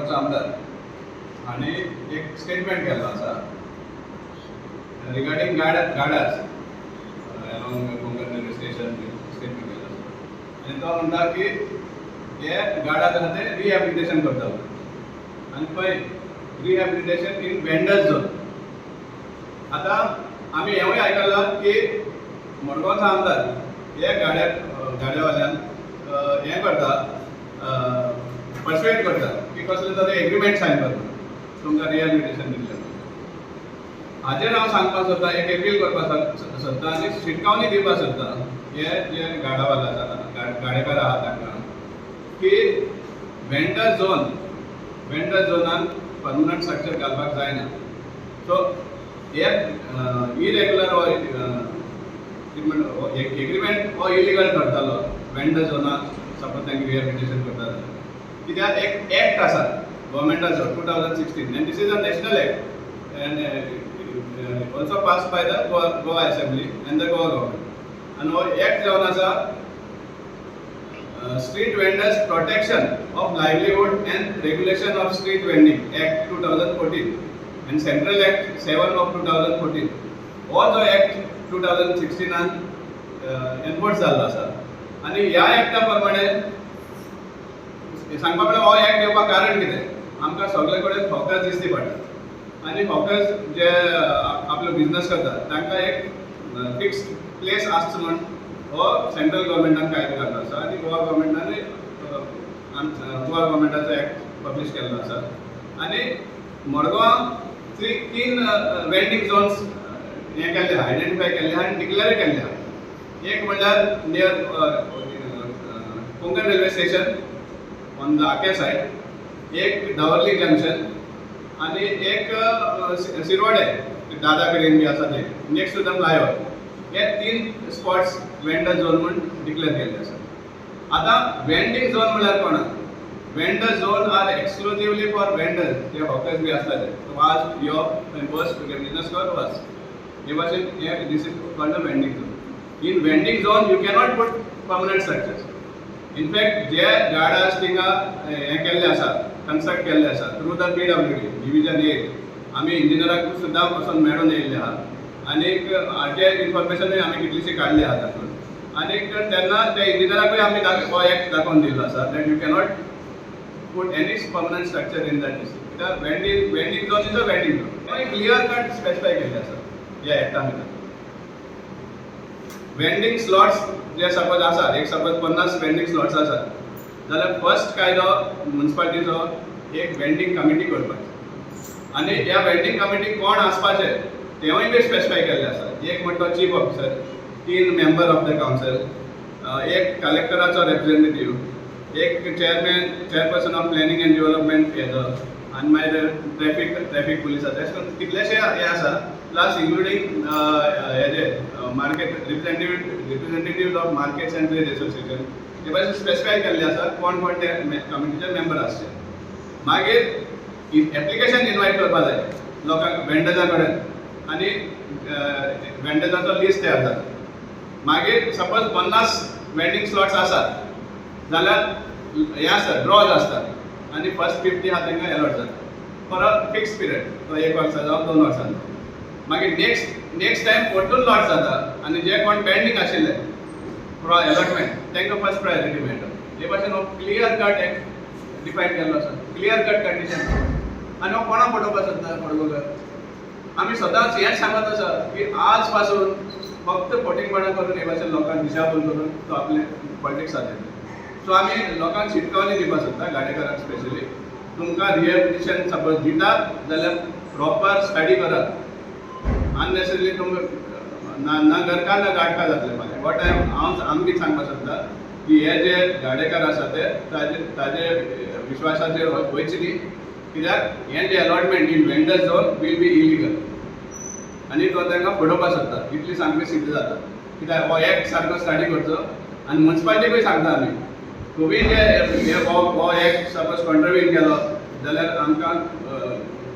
मडगांवचो आमदार हांणी एक स्टेटमेंट केल्लो आसा रिगार्डिंग गाडास along Konkan railway station statement केल्लो आसा आनी तो म्हणटा की हे गाडात आसा ते रिहॅबिलिटेशन करता आनी पळय रिहॅबिलिटेशन इन वेंडर्स झोन. आतां आमी हेंवूय आयकलां की मडगांवचो आमदार हे गाड्यावाल्यान हें करता पर्सुएट करता की कसले तरी एग्रीमेंट सायन करता तुमकां रिहॅबिलिटेशन दितलें. हाजेर हांव सांगपाक सोदतां एक अपील करपाक सोदतां आनी शिटकावणी दिवपाक सोदतां हे जे गाडावाला आसा गाडेकार आहा तांकां की वेंडर झोनान परमनंट स्ट्रक्चर घालपाक जायना. सो हे इरेग्युलर एग्रीमेंट हो इलिगल ठरतालो वेंडर झोनान सपोज तांकां रिहॅबिलिटेशन करता जाल्यार. कित्याक एक एक्ट आसा गव्हर्मेंटाचो 2016 and this is a national act and also pass by the Goa assembly and the Goa government. आनी हो एक्ट जावन आसा street vendors protection of livelihood and regulation of street vending act 2014 and central act 7 of 2014. हो जो act 2016 enforce जाल्लो आसा आनी ह्या एक्टा प्रमाणे सांगपा म्हळ्यार हो एक्ट येवपाक कारण कितें आमकां सगळे कडेन हॉकर्स दिसती पडटा आनी हॉकर्स जे आपलो बिजनस करता तांकां एक फिक्स प्लेस आसचो म्हण हो सेंट्रल गव्हर्मेंटान कायदो काडलो आसा आनी गोवा गव्हर्मेंटानूय गोवा गव्हर्मेंटाचो एक्ट पब्लीश केल्लो आसा. आनी मडगांव तीन वेंडिंग झोन्स हें केल्ले आहा आयडेंटिफाय केल्ले आहा आनी डिक्लेर केल्ले आहा. एक म्हणल्यार near Konkan railway station on the आके सायड, एक डावर्ली जंक्शन आनी एक शिरवाडे दादा कडेन बी आसा ते नेक्स्ट टू द फ्लायओवर. हे तीन स्पॉट्स वेंडर झोन म्हणून डिक्लेर केल्ले आसा. आतां वेंडिंग झोन म्हळ्यार कोण? Vendor zone are exclusively for vendors जे हॉकर्स बी आसता ते वाज यो बस तुगे बिजनस कर वच हे भाशेन हे this is called the vending zone. In vending zone you cannot put permanent structures. In fact जे गार्डास थिंगा हें केल्ले आसा कन्स्ट्रक्ट केल्ले आसा थ्रू द PWD डिविजन 8 आमी इंजिनियराक सुद्दां वचून मेळून येयल्ले आहा आनीक हाचे इन्फॉर्मेशनूय आमी कितलीशी काडली आहा तातूंत. आनीक तेन्ना त्या इंजिनियराकूय आमी हो एक्ट दाखोवन दिल्लो आसा that you cannot put any permanent structure in that district. कित्याक vending zone is a vending zone clear cut specify केल्ले आसा ह्या एक्टा भितर. वेंडिंग स्लॉट्स जे सपोज आसा एक सपोज 50 वेंडिंग स्लॉट्स आसात जाल्यार फर्स्ट कायदो म्युनिसिपालिटीचो एक वेंडिंग कमिटी करपाची आनी ह्या वेंडिंग कमिटीक कोण आसपाचे तेवूय बी स्पेसिफाय केल्ले आसा. एक म्हणटा chief officer, 3 member of the council, एक कलेक्टराचो रिप्रेझेंटेटिव्ह, एक chairperson of planning end development हेजो आनी मागीर ट्रॅफिक पुलिसाचो अशें करून कितलेशे हे आसा. प्लस इन्क्लुडींग हेजे market representative of markets end trade association हे भाशेन स्पेसिफाय केल्ले आसा कोण कोण ते कमिटीचे मेंबर आसचे. मागीर एप्लिकेशन इनवायट करपा जाय लोकांक वेंडर्सा कडेन आनी वेंडर्साचो लिस्ट तयार जाता. मागीर सपोज 50 वेंडिंग स्लॉट्स आसात जाल्यार हे आसता ड्रॉज आसतात आनी फर्स्ट 50 आहा तांकां अलॉट जाता फॉर अ फिक्स पिरियड. तो 1 वर्सा जावं 2 वर्सां. मागीर नेक्स्ट टायम परतून लॉट जाता आनी जे कोण पेंडींग आशिल्ले फॉर अलॉटमेंट तांकां फर्स्ट प्रायोरिटी मेळटा. हे भाशेन हो क्लियर कट एक्ट डिफायन केल्लो आसा, क्लियर कट कंडिशन. आनी हो कोणाक पटोवपाक सोदता मडगांवकार? आमी सदांच हेंच सांगत आसा की आज पासून फक्त फोटिंगपणां करून हे भाशेन लोकांक दिशाभूल करून तो आपले पॉलिटिक्सांत येता. सो आमी लोकांक शिटकावणी दिवपाक सोदता गाडेकारांक स्पेशली तुमकां रिहॅबिलिटेशन सपोज दितात जाल्यार प्रॉपर स्टडी करात. अननेसेसरी तुमकां ना घरकार ना गाडका जातले मागीर. वॉट हांव आमकां सांगपाक सोदता की हे जे गाडेकार आसा ते ताजे विश्वासाचेर वयचे न्ही. कित्याक हें जे allotment in vendor zone will be illegal आनी तो तांकां फडोवपाक सोदता. इतली सामकी सिद्ध जाता कित्याक हो एक्ट सारको स्टडी करचो आनी म्युनिसिपालिटीकूय सांगता आमी तुमी जे हो एक्ट सपोज कॉन्ट्रिब्यूट केलो जाल्यार आमकां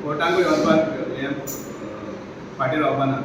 कोर्टाकूय वचपाक हें फाटीं रावपा ना.